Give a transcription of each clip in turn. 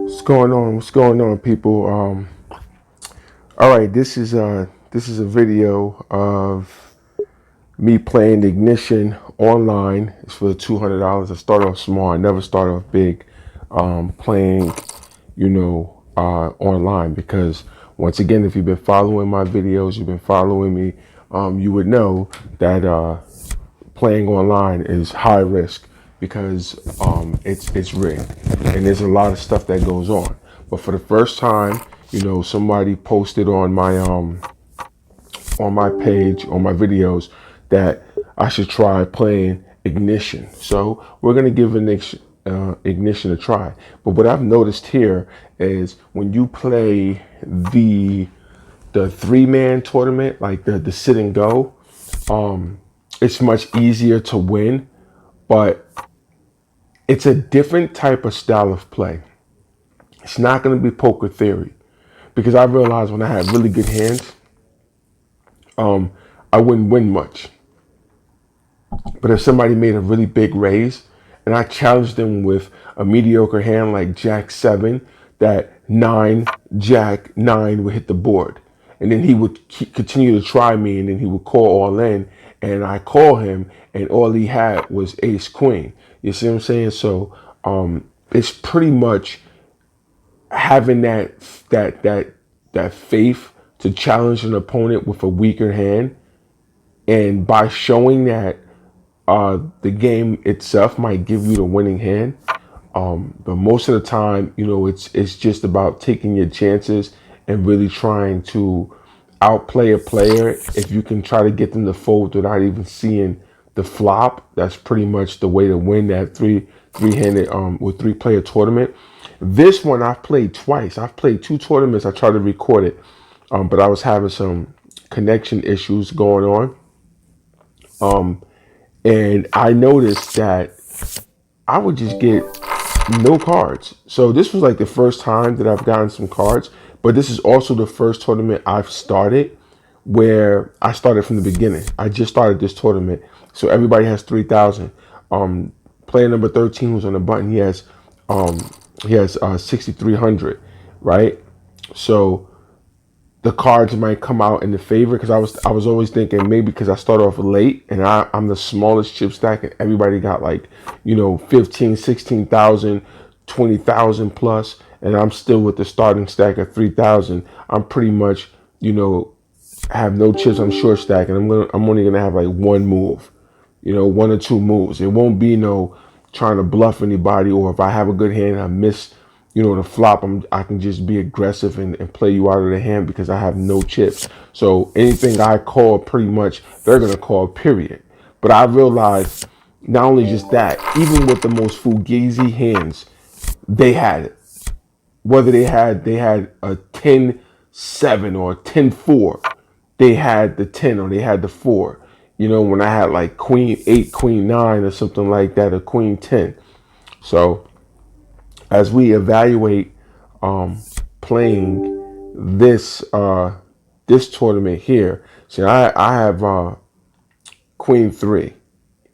What's going on? What's going on, people? All right, this is a video of me playing Ignition online. It's for $200. I started off small. I never started off big. Playing, online because once again, if you've been following my videos, you've been following me, you would know that playing online is high risk because it's rigged and there's a lot of stuff that goes on. But for the first time, somebody posted on my page, on my videos, that I should try playing Ignition. So we're gonna give Ignition a try. But what I've noticed here is when you play the 3-man tournament, like the sit and go, it's much easier to win, but it's a different type of style of play. It's not going to be poker theory because I realized when I had really good hands, I wouldn't win much. But if somebody made a really big raise and I challenged them with a mediocre hand like Jack 7, that 9, Jack 9 would hit the board. And then he would continue to try me, and then he would call all in. And I call him, and all he had was Ace Queen. You see what I'm saying? So it's pretty much having that faith to challenge an opponent with a weaker hand, and by showing that the game itself might give you the winning hand. But most of the time, it's just about taking your chances and really trying to outplay a player. If you can try to get them to fold without even seeing the flop, that's pretty much the way to win that three-handed or 3-player tournament. This one I've played twice. I've played 2 tournaments. I tried to record it, but I was having some connection issues going on. And I noticed that I would just get no cards. So this was like the first time that I've gotten some cards, but this is also the first tournament I've started where I started from the beginning. I just started this tournament. So everybody has 3,000. Player number 13 who's on the button, he has 6,300, right? So the cards might come out in the favor because I was always thinking maybe because I started off late and I'm the smallest chip stack and everybody got like 15, 16,000, 20,000 plus, and I'm still with the starting stack of 3,000. I'm pretty much have no chips. I'm short stack and I'm only gonna have like one move, 1 or 2 moves. It won't be no trying to bluff anybody, or if I have a good hand I miss the flop, I can just be aggressive and play you out of the hand because I have no chips. So anything I call, pretty much they're gonna call, period. But I realized not only just that, even with the most fugazi hands, they had it. Whether they had a 10-7 or a 10-4, they had the 10 or they had the 4. When I had like Queen 8, Queen 9 or something like that, or Queen 10. So as we evaluate playing this tournament here, see, I have Queen 3.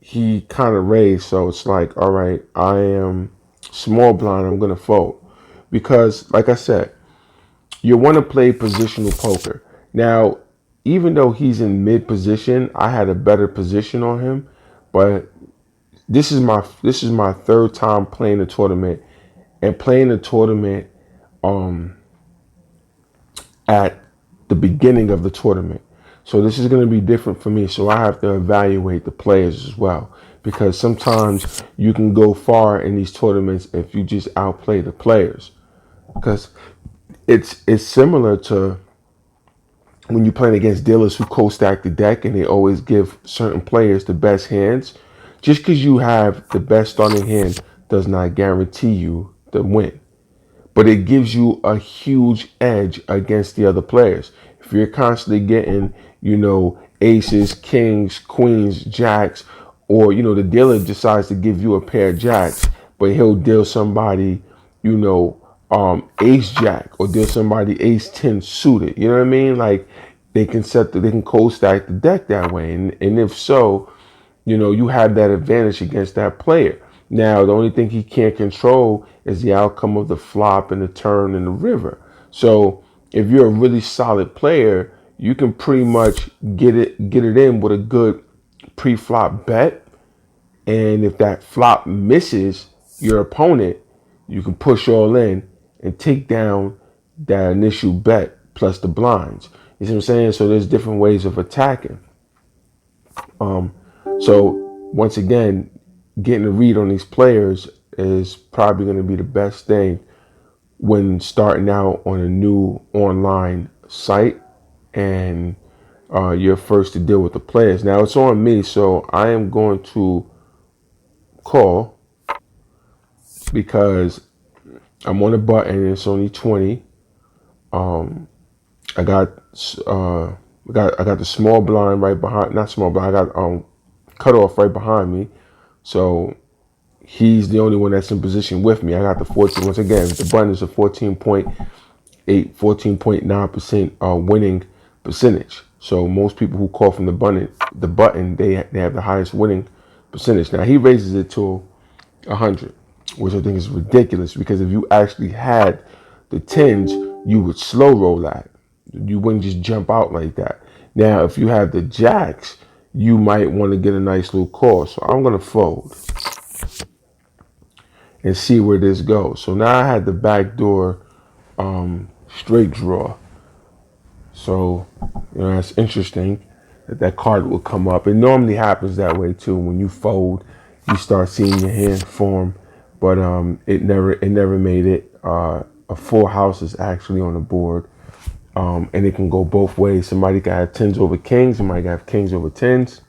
He kind of raised, so it's like, all right, I am small blind. I'm gonna fold because, like I said, you want to play positional poker. Now, even though he's in mid position, I had a better position on him, but this is my third time playing the tournament, and playing the tournament at the beginning of the tournament. So this is going to be different for me. So I have to evaluate the players as well, because sometimes you can go far in these tournaments if you just outplay the players. Because it's similar to when you're playing against dealers who co-stack the deck and they always give certain players the best hands. Just because you have the best starting hand does not guarantee you the win, but it gives you a huge edge against the other players. If you're constantly getting, aces, kings, queens, jacks, or, the dealer decides to give you a pair of jacks, but he'll deal somebody, ace jack, or deal somebody ace 10 suited. You know what I mean? Like they can co-stack the deck that way. And if so, you have that advantage against that player. Now, the only thing he can't control is the outcome of the flop and the turn in the river. So if you're a really solid player, you can pretty much get it in with a good pre-flop bet. And if that flop misses your opponent, you can push all in and take down that initial bet plus the blinds. You see what I'm saying? So there's different ways of attacking. So once again, getting a read on these players is probably going to be the best thing when starting out on a new online site and you're first to deal with the players. Now it's on me, so I am going to call because I'm on a button and it's only 20. I got I got the small blind right behind, not small blind. I got cut off right behind me, so he's the only one that's in position with me. I got the 14. Once again, the button is a 14.8, 14.9% winning percentage. So most people who call from the button, they have the highest winning percentage. Now he raises it to 100, which I think is ridiculous because if you actually had the tens, you would slow roll that. You wouldn't just jump out like that. Now, if you have the jacks, you might want to get a nice little call. So I'm going to fold and see where this goes. So now I had the backdoor straight draw. So, that's interesting that card will come up. It normally happens that way too. When you fold, you start seeing your hand form, but it never made it. A full house is actually on the board, and it can go both ways. Somebody can have tens over kings, somebody can have kings over tens.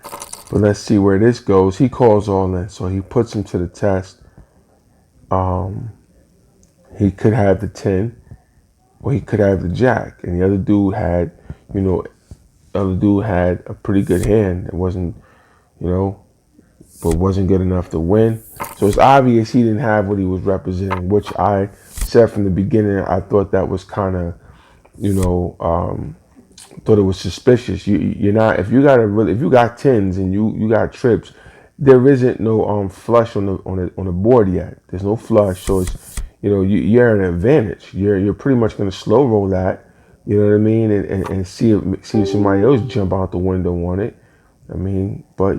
But let's see where this goes. He calls all in, so he puts him to the test. He could have the 10, or he could have the jack, and the other dude had, a pretty good hand. It wasn't, but wasn't good enough to win. So it's obvious he didn't have what he was representing, which I said from the beginning. I thought that was kind of, thought it was suspicious. You're not, if you got tens and you got trips, there isn't no flush on the board yet. There's no flush, so it's you're at an advantage. You're pretty much going to slow roll that. You know what I mean, and see if somebody else jump out the window on it. I mean, but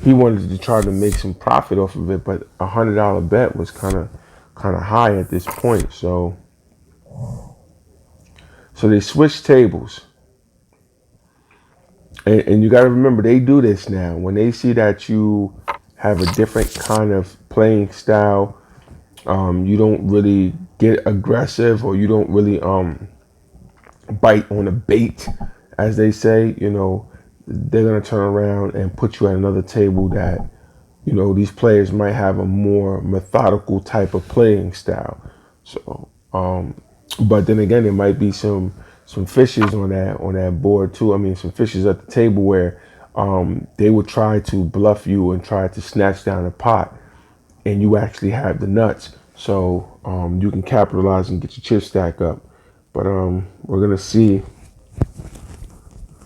he wanted to try to make some profit off of it, but $100 bet was kind of high at this point. So they switched tables. And you got to remember, they do this now. When they see that you have a different kind of playing style, you don't really get aggressive, or you don't really bite on a bait, as they say. They're going to turn around and put you at another table that, these players might have a more methodical type of playing style. So, but then again, there might be some fishes on that board too. I mean, some fishes at the table where they would try to bluff you and try to snatch down a pot, and you actually have the nuts, so you can capitalize and get your chip stack up. But we're gonna see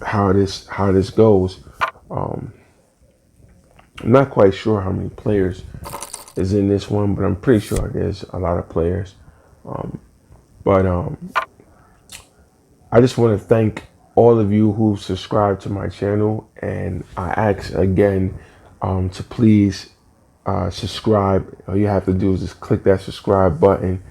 how this goes. I'm not quite sure how many players is in this one, but I'm pretty sure there's a lot of players. But I just want to thank all of you who subscribed to my channel, and I ask again to please subscribe. All you have to do is just click that subscribe button,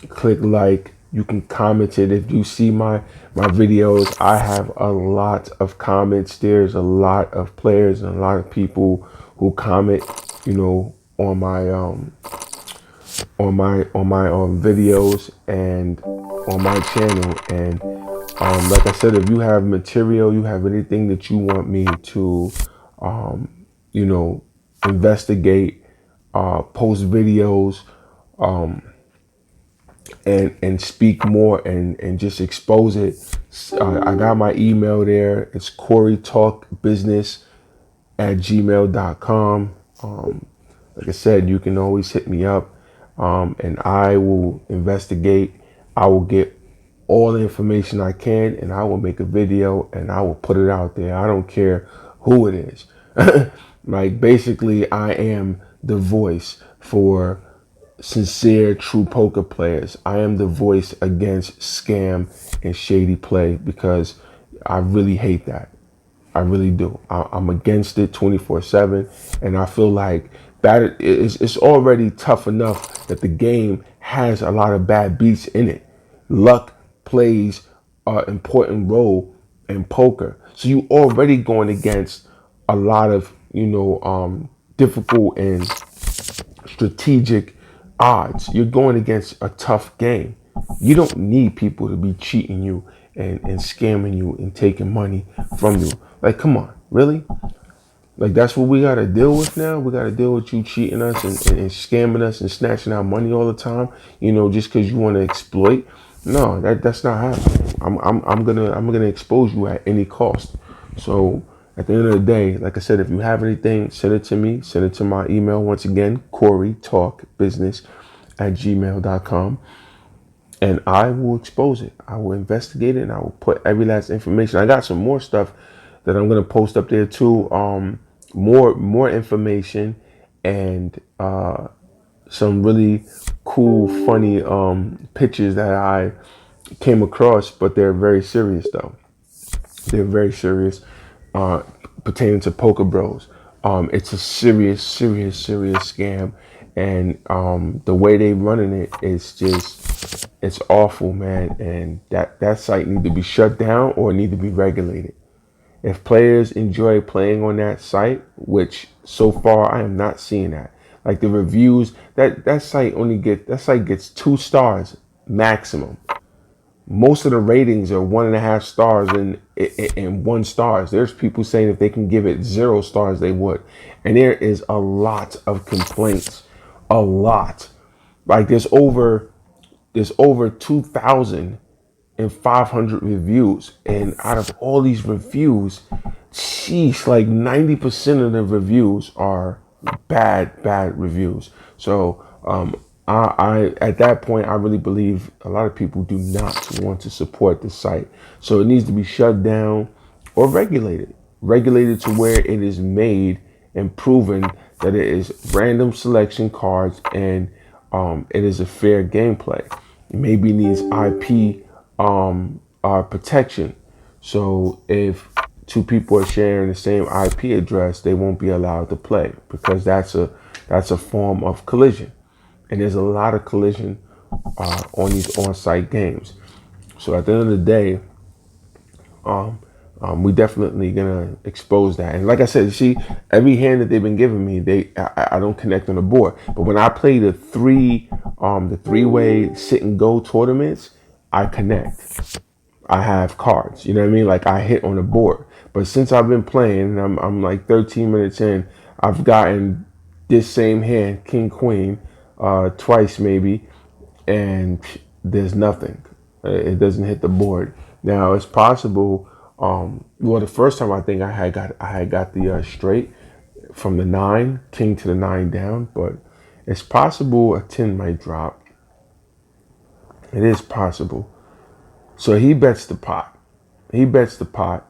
click like. You can comment it if you see my videos. I have a lot of comments. There's a lot of players and a lot of people who comment, on my videos and on my channel. And like I said, if you have material, you have anything that you want me to investigate, post videos, and speak more and just expose it, I got my email there. It's CoreyTalkBusiness@gmail.com. Like I said, you can always hit me up, and I will investigate. I will get all the information I can, and I will make a video and I will put it out there. I don't care who it is. Like basically, I am the voice for sincere, true poker players. I am the voice against scam and shady play because I really hate that. I really do. I'm against it 24/7, and I feel like that it's already tough enough that the game has a lot of bad beats in it. Luck plays an important role in poker, so you already going against a lot of difficult and strategic odds. You're going against a tough game. You don't need people to be cheating you and scamming you and taking money from you. Like, come on, really? Like, that's what we got to deal with now? We got to deal with you cheating us and scamming us and snatching our money all the time, just because you want to exploit? No, that's not happening. I'm gonna expose you at any cost. So at the end of the day, like I said, if you have anything, send it to me. Send it to my email once again, CoreyTalkBusiness@gmail.com, and I will expose it. I will investigate it, and I will put every last information. I got some more stuff that I'm gonna post up there too. More information and some really cool, funny pictures that I came across, but they're very serious though. They're very serious, uh, pertaining to Poker Bros. It's a serious, serious, serious scam, and the way they running it is just, it's awful, man. And that site need to be shut down or need to be regulated. If players enjoy playing on that site, which so far I am not seeing that. Like the reviews, that site gets 2 stars maximum. Most of the ratings are 1.5 stars and 1 stars. There's people saying if they can give it 0 stars, they would. And there is a lot of complaints. A lot. Like there's over 2,500 reviews. And out of all these reviews, sheesh, like 90% of the reviews are bad reviews. So I at that point, I really believe a lot of people do not want to support the site. So it needs to be shut down or regulated to where it is made and proven that it is random selection cards and it is a fair gameplay. It maybe needs IP protection. So if two people are sharing the same IP address, they won't be allowed to play because that's a form of collision, and there's a lot of collision on these on-site games. So at the end of the day, we definitely gonna expose that. And like I said, you see, every hand that they've been giving me, I don't connect on the board. But when I play the three-way sit and go tournaments, I connect. I have cards. You know what I mean? Like I hit on the board. But since I've been playing, and I'm like 13 minutes in, I've gotten this same hand, King Queen, twice maybe, and there's nothing. It doesn't hit the board. Now it's possible. Well, the first time I think I had got the straight from the 9, King to the 9 down, but it's possible a 10 might drop. It is possible. So he bets the pot. He bets the pot,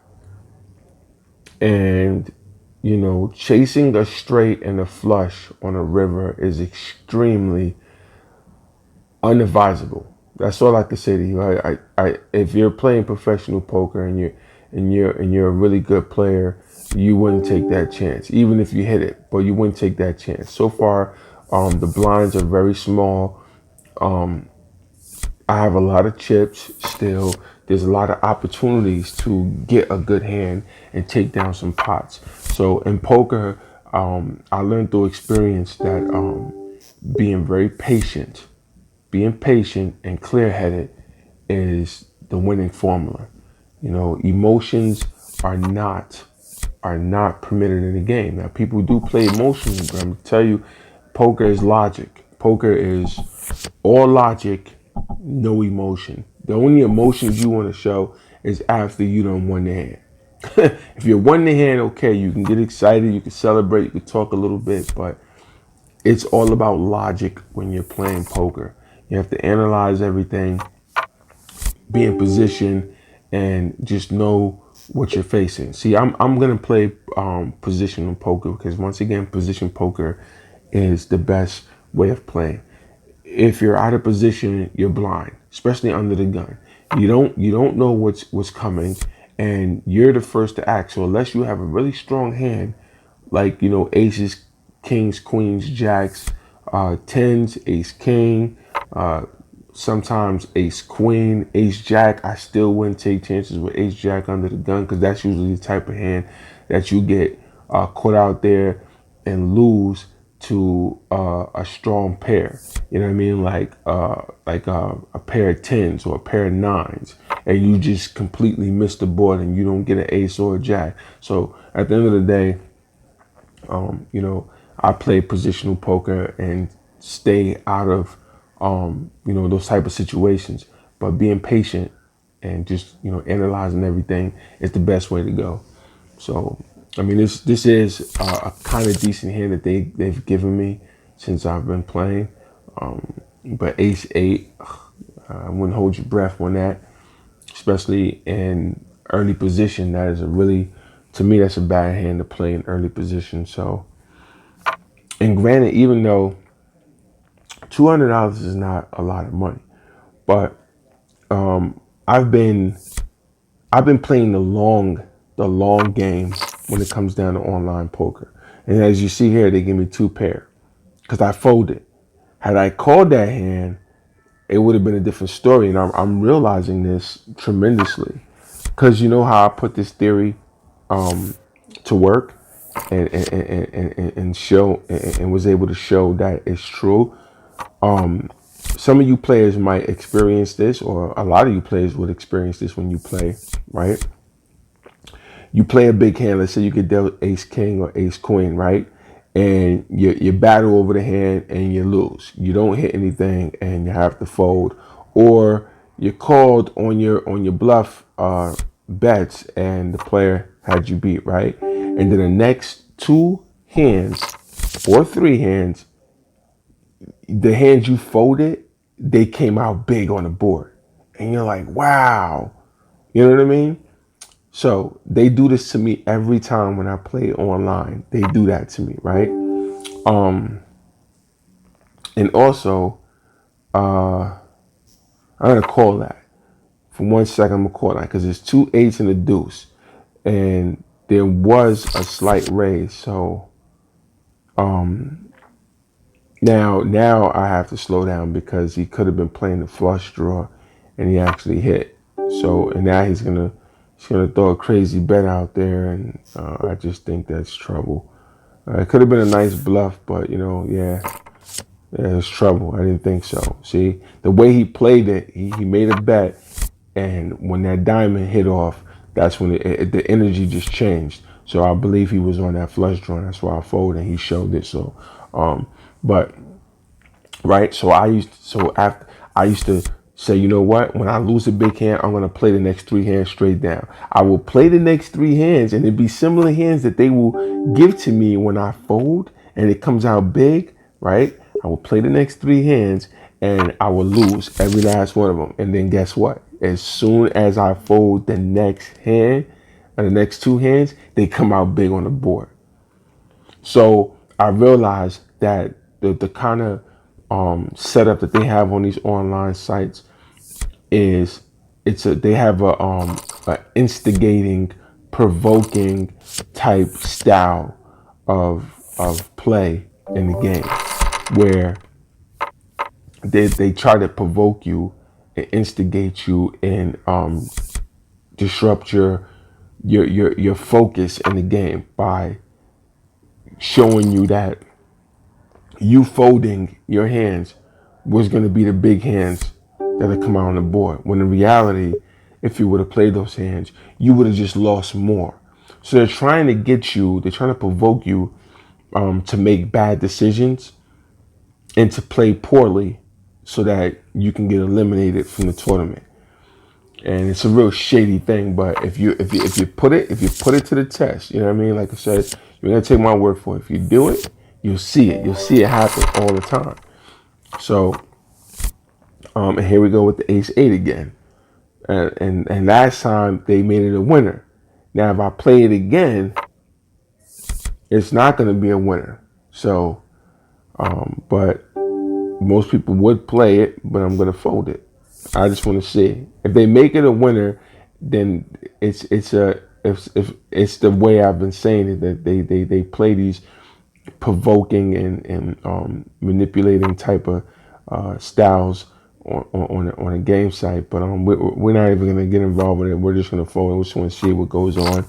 and chasing a straight and a flush on a river is extremely unadvisable. That's all I can say to you. If you're playing professional poker and you're a really good player, you wouldn't take that chance, even if you hit it. But you wouldn't take that chance. So far, the blinds are very small. I have a lot of chips still. There's a lot of opportunities to get a good hand and take down some pots. So in poker, I learned through experience that being very patient, being patient and clear-headed is the winning formula. Emotions are not permitted in the game. Now, people do play emotions, but I'm gonna tell you, poker is logic. Poker is all logic, no emotion. The only emotions you want to show is after you done won the hand. If you won the hand, okay, you can get excited, you can celebrate, you can talk a little bit, but it's all about logic when you're playing poker. You have to analyze everything, be in position, and just know what you're facing. See, I'm gonna play positional poker because once again, position poker is the best way of playing. If you're out of position, you're blind, especially under the gun. You don't know what's coming, and you're the first to act. So unless you have a really strong hand, like aces, kings, queens, jacks, tens, ace king, sometimes ace queen, ace jack. I still wouldn't take chances with ace jack under the gun because that's usually the type of hand that you get caught out there and lose to a strong pair. You know what I mean? Like a pair of tens or a pair of nines, and you just completely miss the board and you don't get an ace or a jack. So at the end of the day, I play positional poker and stay out of, those type of situations. But being patient and just, analyzing everything is the best way to go. So, I mean, this is a kind of decent hand that they've given me since I've been playing. But ace eight, I wouldn't hold your breath on that, especially in early position. That is to me, that's a bad hand to play in early position. So, and granted, even though $200 is not a lot of money, but I've been playing the long game when it comes down to online poker. And as you see here, they give me two pair because I folded. Had I called that hand, it would have been a different story. And I'm realizing this tremendously because you know how I put this theory to work and show and was able to show that it's true. Some of you players might experience this, or a lot of you players would experience this when you play, right? You play a big hand. Let's say you get dealt ace king or ace queen, right? And you battle over the hand and you lose. You don't hit anything and you have to fold, or you're called on your bluff bets and the player had you beat, right? And then the next two hands or three hands, the hands you folded, they came out big on the board. And you're like, wow. You know what I mean? So they do this to me every time when I play online. They do that to me, right? And also, I'm gonna call that for 1 second. I'm gonna call that because it's two eights and a deuce, and there was a slight raise. So now I have to slow down because he could have been playing the flush draw, and he actually hit. So and now he's gonna throw a crazy bet out there, and I just think that's trouble. It could have been a nice bluff, but yeah, it's trouble. I didn't think so. See, the way he played it, he made a bet, and when that diamond hit off, that's when the energy just changed. So I believe he was on that flush draw. That's why I folded, and he showed it. So, but right. So I used to say, you know what? When I lose a big hand, I'm gonna play the next three hands straight down. I will play the next three hands, and it'd be similar hands that they will give to me when I fold, and it comes out big, right? I will play the next three hands, and I will lose every last one of them. And then guess what? As soon as I fold the next hand, or the next two hands, they come out big on the board. So I realized that the kind of setup that they have on these online sites is they have a instigating, provoking type style of play in the game where they try to provoke you and instigate you and disrupt your focus in the game by showing you that you folding your hands was going to be the big hands that'll come out on the board. When in reality, if you would have played those hands, you would have just lost more. So they're trying to provoke you to make bad decisions and to play poorly so that you can get eliminated from the tournament. And it's a real shady thing, but if you put it to the test, you know what I mean? Like I said, you're gonna take my word for it. If you do it, you'll see it. You'll see it happen all the time. So, and here we go with the ace eight again. And last time they made it a winner, Now, if I play it again, it's not going to be a winner. So, but most people would play it, but I'm going to fold it. I just want to see if they make it a winner, then if it's the way I've been saying it, that they play these provoking and manipulating type of styles on a game site. But we're not even gonna get involved with it. We're just gonna follow. We just want to see what goes on.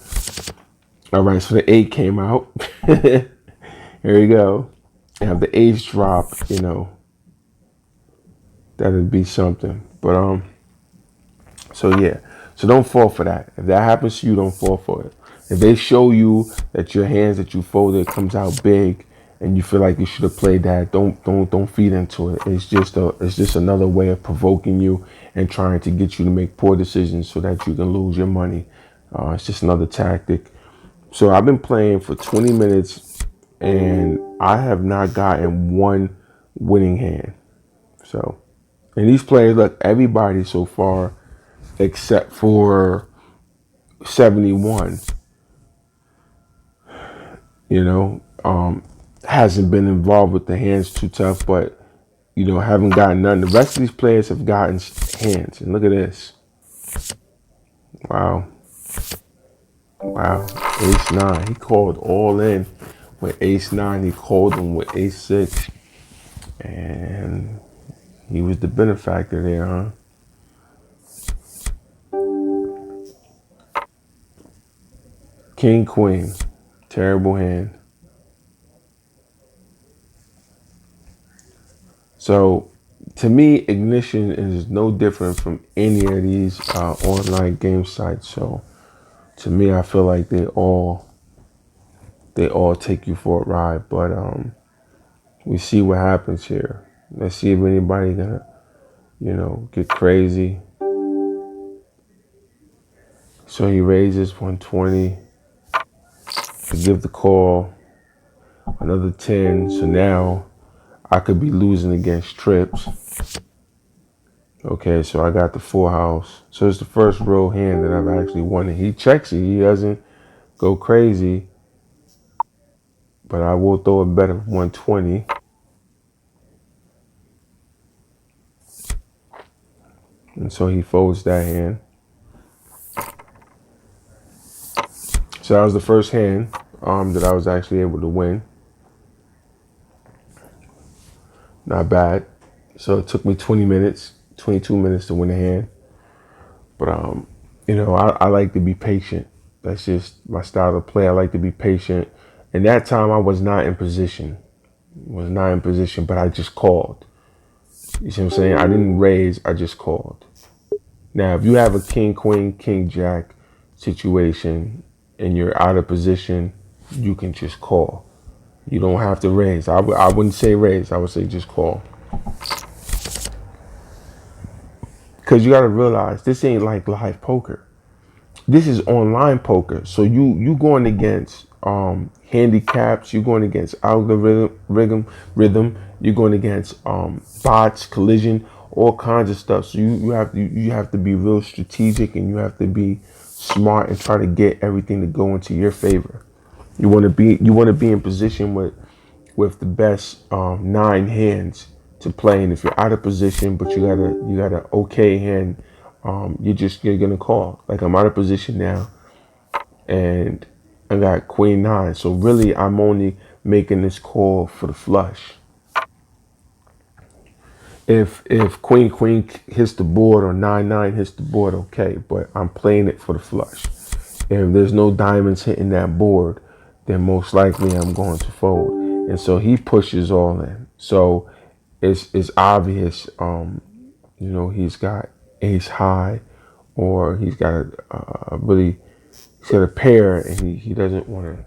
All right, so the 8 came out. Here we go. Have the ace drop. That'd be something. But so yeah. So don't fall for that. If that happens to you, don't fall for it. If they show you that your hands that you folded comes out big and you feel like you should have played that, don't feed into it. It's just another way of provoking you and trying to get you to make poor decisions so that you can lose your money. It's just another tactic. So I've been playing for 20 minutes and I have not gotten one winning hand. So, and these players, look, everybody so far except for 71, hasn't been involved with the hands too tough, but haven't gotten none. The rest of these players have gotten hands, and look at this. Wow, wow, ace nine. He called all in with ace nine. He called him with ace six, and he was the benefactor there, huh? King queen, terrible hand. So, to me, Ignition is no different from any of these online game sites. So, to me, I feel like they all take you for a ride. But we see what happens here. Let's see if anybody gonna, get crazy. So he raises 120 to give the call, another 10. So now I could be losing against trips. Okay, so I got the full house. So it's the first real hand that I've actually won. And he checks it. He doesn't go crazy. But I will throw a bet of 120. And so he folds that hand. So that was the first hand that I was actually able to win. Not bad. So it took me 20 minutes, 22 minutes to win the hand. But I like to be patient. That's just my style of play. I like to be patient. And that time I was not in position. But I just called. You see what I'm saying? I didn't raise, I just called. Now, if you have a king, queen, king, jack situation and you're out of position, you can just call. You don't have to raise. I wouldn't say raise. I would say just call. Because you got to realize this ain't like live poker. This is online poker. So you going against handicaps. You're going against algorithm, rhythm. You're going against bots, collision, all kinds of stuff. So you have to be real strategic and you have to be smart and try to get everything to go into your favor. You want to be in position with the best 9 hands to play. And if you're out of position, but you got an okay hand, you're gonna call. Like I'm out of position now, and I got queen 9. So really, I'm only making this call for the flush. If queen hits the board or 9 hits the board, okay, but I'm playing it for the flush. If there's no diamonds hitting that board, then most likely I'm going to fold. And so he pushes all in. So it's obvious, he's got ace high, or he's got he's got a pair, and he doesn't want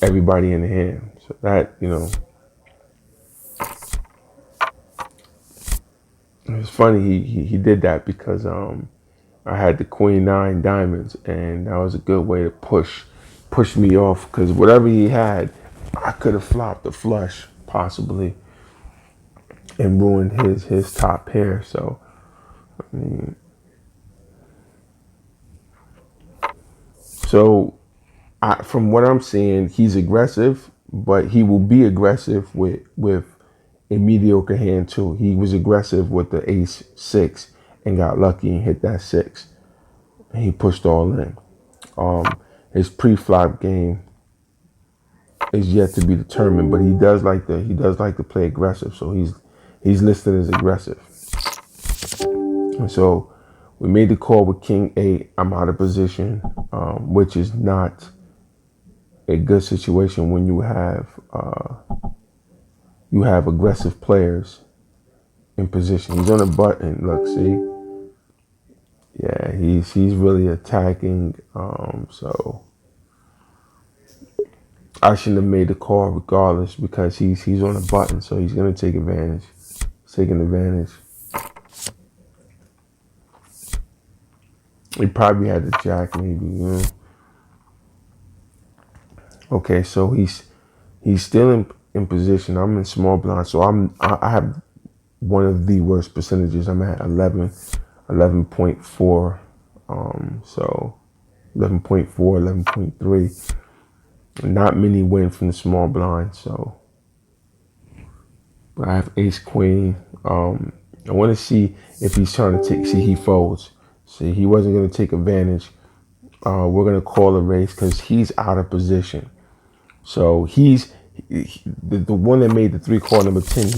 everybody in the hand. So that it's funny he did that because I had the queen 9 diamonds, and that was a good way to push me off, because whatever he had, I could have flopped the flush possibly and ruined his top pair. So I mean, So from what I'm seeing, he's aggressive, but he will be aggressive with a mediocre hand too. He was aggressive with the ace six and got lucky and hit that six. And he pushed all in. His pre-flop game is yet to be determined, but he does like to play aggressive. So he's listed as aggressive. And so we made the call with King 8. I'm out of position, which is not a good situation when you have aggressive players in position. He's on a button. Look, see, yeah, he's really attacking. So I shouldn't have made the call regardless because he's on a button, so he's gonna take advantage. He's taking advantage. He probably had the jack, maybe. Okay, so he's still in position. I'm in small blind, so I have one of the worst percentages. I'm at 11.4. So 11.4, 11.3. Not many win from the small blind, so I have ace queen. I want to see if he's trying to see he folds. See, he wasn't going to take advantage. We're going to call a race because he's out of position. So the one that made the three call number 10.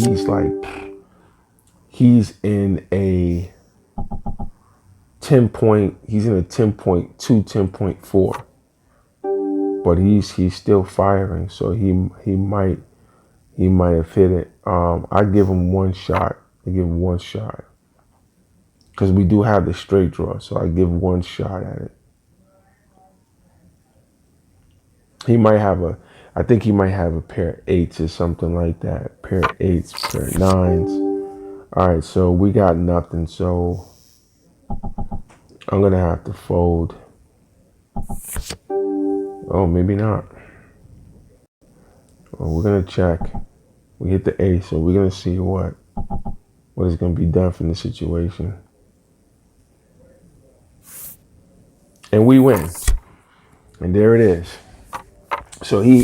He's in a 10.2, 10.4. But he's still firing, so he might have hit it. I give him one shot. Because we do have the straight draw, so I give one shot at it. I think he might have a pair of eights or something like that. Pair of eights, pair of nines. All right, so we got nothing, so I'm gonna have to fold. Oh, maybe not. Well, we're gonna check. We hit the ace, so we're gonna see what is gonna be done from the situation. And we win. And there it is. So I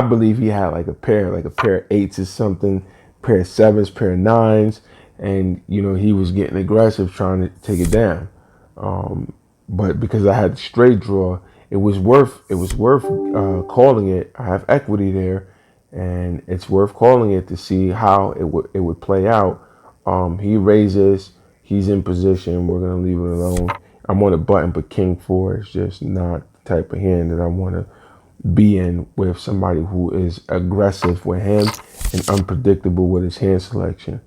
believe he had like a pair of eights or something, pair of sevens, pair of nines, and he was getting aggressive trying to take it down. But because I had the straight draw, it was worth calling it. I have equity there, and it's worth calling it to see how it would play out. He raises, he's in position. We're gonna leave it alone. I'm on a button, but King 4 is just not the type of hand that I want to be in with somebody who is aggressive with him and unpredictable with his hand selection.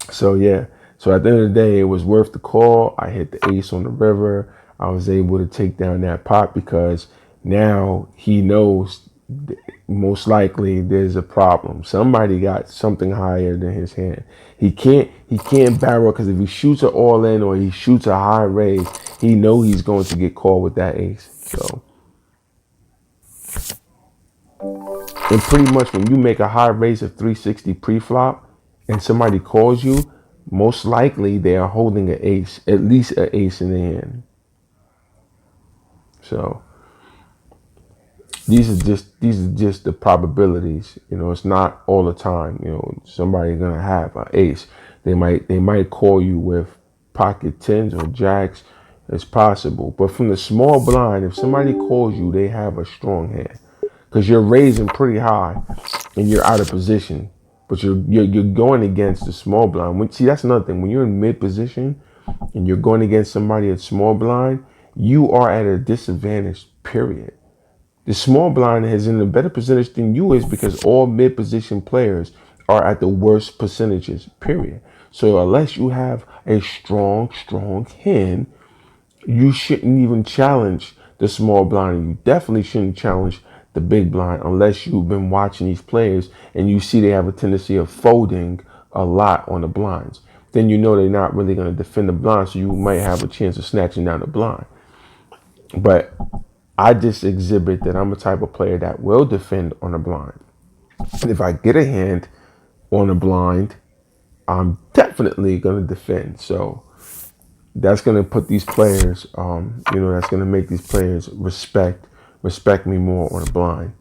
So yeah. So at the end of the day, it was worth the call. I hit the ace on the river. I was able to take down that pot because now he knows most likely there's a problem. Somebody got something higher than his hand. He can't barrel because if he shoots an all in or he shoots a high raise, he know he's going to get called with that ace. So, and pretty much when you make a high raise of 360 pre-flop and somebody calls you, most likely they are holding an ace, at least an ace in the hand. So these are just the probabilities. It's not all the time. Somebody's gonna have an ace. They might call you with pocket tens or jacks. It's possible. But from the small blind, if somebody calls you, they have a strong hand because you're raising pretty high and you're out of position. But you're going against the small blind. See, that's another thing. When you're in mid position and you're going against somebody at small blind, you are at a disadvantage, period. The small blind is in a better percentage than you is because all mid position players are at the worst percentages, period. So unless you have a strong hand, you shouldn't even challenge the small blind. You definitely shouldn't challenge the big blind unless you've been watching these players and you see they have a tendency of folding a lot on the blinds. Then they're not really going to defend the blind, so you might have a chance of snatching down the blind. But I just exhibit that I'm a type of player that will defend on a blind. And if I get a hand on a blind, I'm definitely going to defend. So that's gonna put these players, that's gonna make these players respect me more on the blind,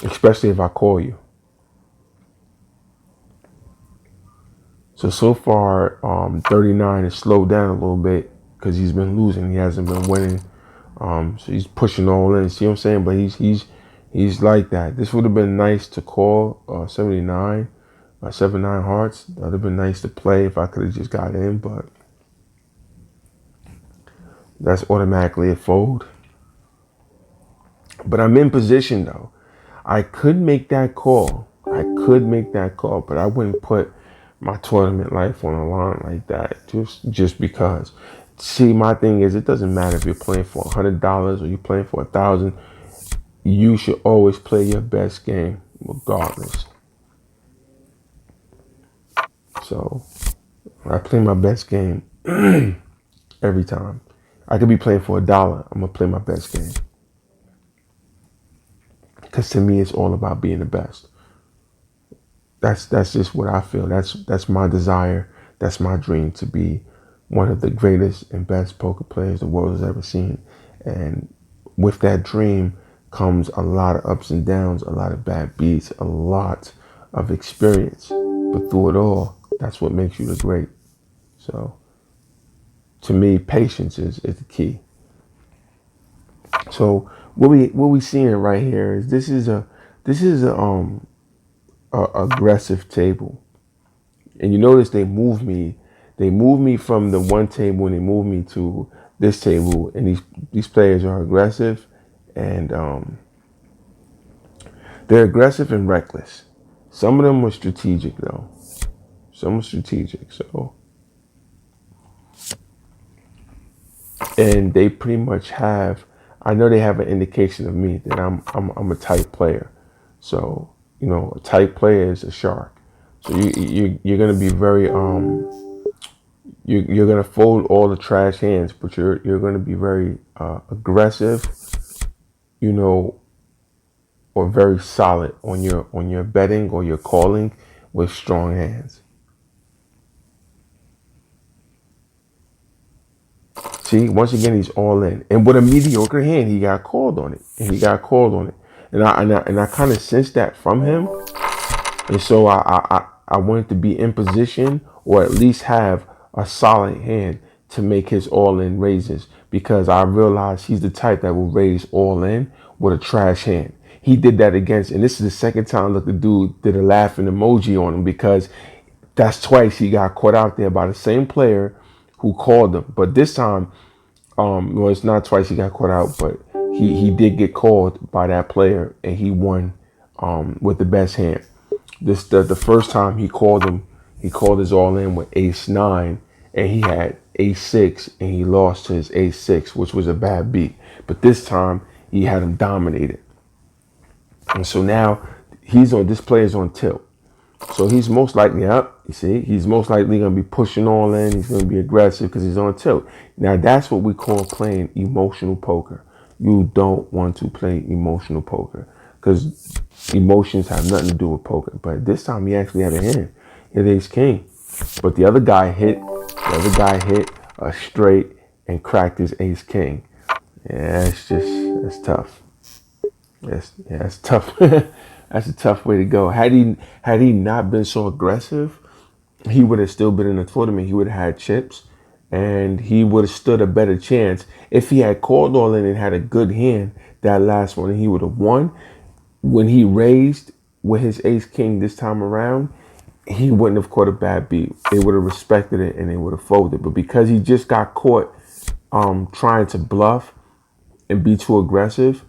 especially if I call you. So far, 39 has slowed down a little bit because he's been losing. He hasn't been winning. So he's pushing all in. See what I'm saying? But he's like that. This would have been nice to call 79, 79 hearts. That would have been nice to play if I could have just got in. But that's automatically a fold. But I'm in position though. I could make that call. But I wouldn't put my tournament life on the line like that just because. See, my thing is, it doesn't matter if you're playing for $100 or you're playing for 1,000. You should always play your best game, regardless. So I play my best game every time. I could be playing for $1. I'm gonna play my best game because to me, it's all about being the best. That's just what I feel. That's my desire. That's my dream, to be one of the greatest and best poker players the world has ever seen. And with that dream comes a lot of ups and downs, a lot of bad beats, a lot of experience. But through it all, that's what makes you the great. So to me, patience is the key. So what we seeing right here is this is a aggressive table. And you notice they moved me from the one table and they moved me to this table. And these players are aggressive, and they're aggressive and reckless. Some of them were strategic though. Some were strategic. So, and they pretty much have. I know they have an indication of me that I'm a tight player. So a tight player is a shark. So you're gonna be very you're gonna fold all the trash hands, but you're gonna be very aggressive, you know, or very solid on your betting or your calling with strong hands. See, once again, he's all in, and with a mediocre hand, he got called on it, and I kind of sensed that from him, and so I wanted to be in position or at least have a solid hand to make his all in raises, because I realized he's the type that will raise all in with a trash hand. He did that against, and this is the second time that the dude did a laughing emoji on him, because that's twice he got caught out there by the same player who called him. But this time, well, it's not twice he got caught out, but he did get called by that player, and he won with the best hand. The first time he called his all in with ace nine, and he had ace six, and he lost to his ace six, which was a bad beat. But this time he had him dominated, and so now this player's on tilt. So he's most likely up. You see, he's most likely going to be pushing all in. He's going to be aggressive because he's on tilt. Now that's what we call playing emotional poker. You don't want to play emotional poker because emotions have nothing to do with poker. But this time he actually had a hand. He had ace king, but the other guy hit a straight and cracked his ace king. Yeah, that's tough. That's tough. That's a tough way to go. Had he not been so aggressive, he would have still been in the tournament. He would have had chips, and he would have stood a better chance if he had called all in and had a good hand. That last one, he would have won. When he raised with his ace king this time around, he wouldn't have caught a bad beat. They would have respected it and they would have folded. But because he just got caught trying to bluff and be too aggressive,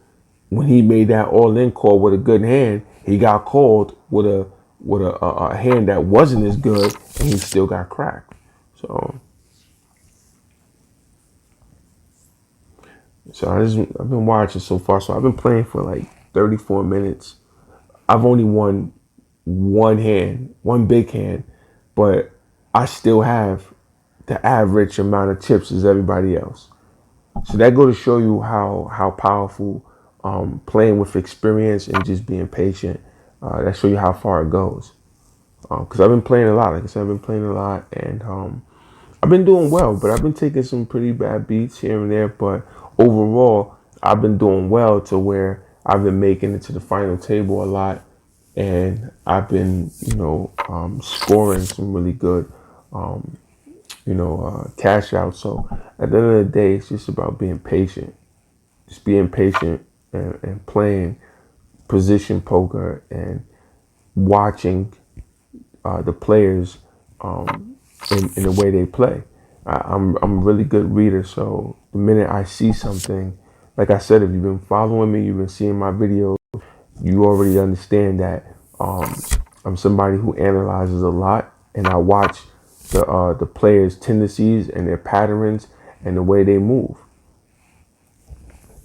when he made that all-in call with a good hand, he got called with a hand that wasn't as good, and he still got cracked. So I've been watching so far. So I've been playing for like 34 minutes. I've only won one big hand, but I still have the average amount of chips as everybody else. So that go to show you how powerful playing with experience and just being patient. That show you how far it goes. Because I've been playing a lot. Like I said, I've been playing a lot, and I've been doing well, but I've been taking some pretty bad beats here and there. But overall, I've been doing well to where I've been making it to the final table a lot, and I've been, scoring some really good, cash out. So at the end of the day, it's just about being patient, just being patient and playing position poker and watching the players in the way they play. I'm a really good reader, so the minute I see something, like I said, if you've been following me, you've been seeing my videos, you already understand that I'm somebody who analyzes a lot, and I watch the players' tendencies and their patterns and the way they move.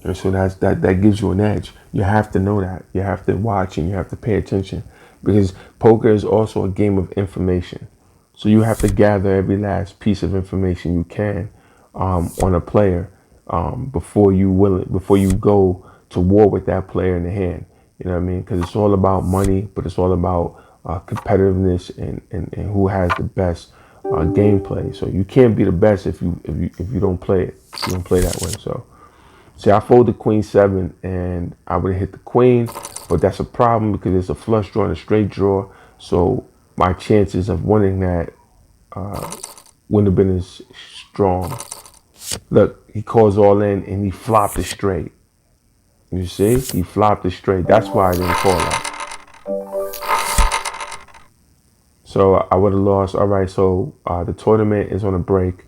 And so that gives you an edge. You have to know that. You have to watch and you have to pay attention, because poker is also a game of information. So you have to gather every last piece of information you can on a player before you go to war with that player in the hand. You know what I mean? Because it's all about money, but it's all about competitiveness and who has the best gameplay. So you can't be the best if you don't play it. You don't play that way. So. See, I folded queen seven and I would have hit the queen, but that's a problem because it's a flush draw and a straight draw. So my chances of winning that wouldn't have been as strong. Look, he calls all in and he flopped it straight. You see, he flopped it straight. That's why I didn't call that. So I would have lost. All right, so the tournament is on a break,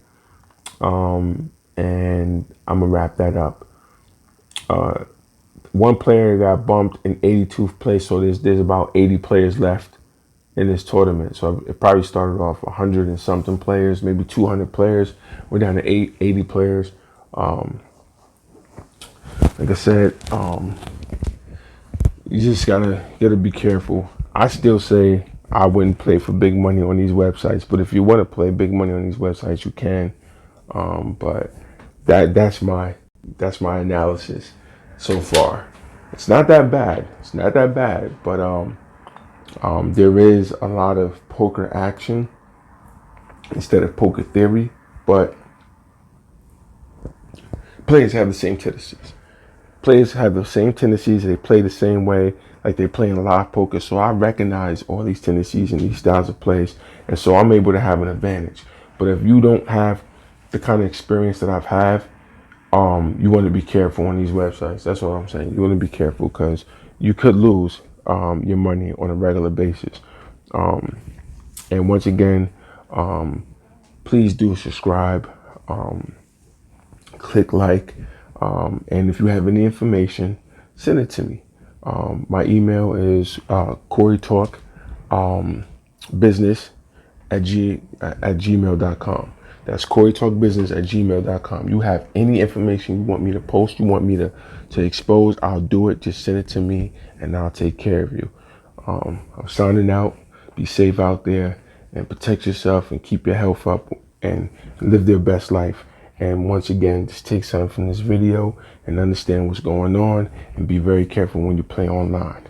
and I'm gonna wrap that up. One player got bumped in 82th place, so there's about 80 players left in this tournament. So it probably started off 100 and something players, maybe 200 players. We're down to 80 players. Like I said, you just gotta be careful. I still say I wouldn't play for big money on these websites, but if you want to play big money on these websites, you can. But that's my analysis so far. It's not that bad. It's not that bad, but there is a lot of poker action instead of poker theory. But players have the same tendencies. Players have the same tendencies. They play the same way, like they play in live poker. So I recognize all these tendencies and these styles of plays, and so I'm able to have an advantage. But if you don't have the kind of experience that I've had, you want to be careful on these websites. That's what I'm saying. You want to be careful because you could lose your money on a regular basis. And once again, please do subscribe, click like, and if you have any information, send it to me. My email is CoreyTalk business at gmail.com. That's CoreyTalkBusiness@gmail.com. You have any information you want me to post, you want me to expose, I'll do it. Just send it to me and I'll take care of you. I'm signing out. Be safe out there and protect yourself and keep your health up and live their best life. And once again, just take something from this video and understand what's going on and be very careful when you play online.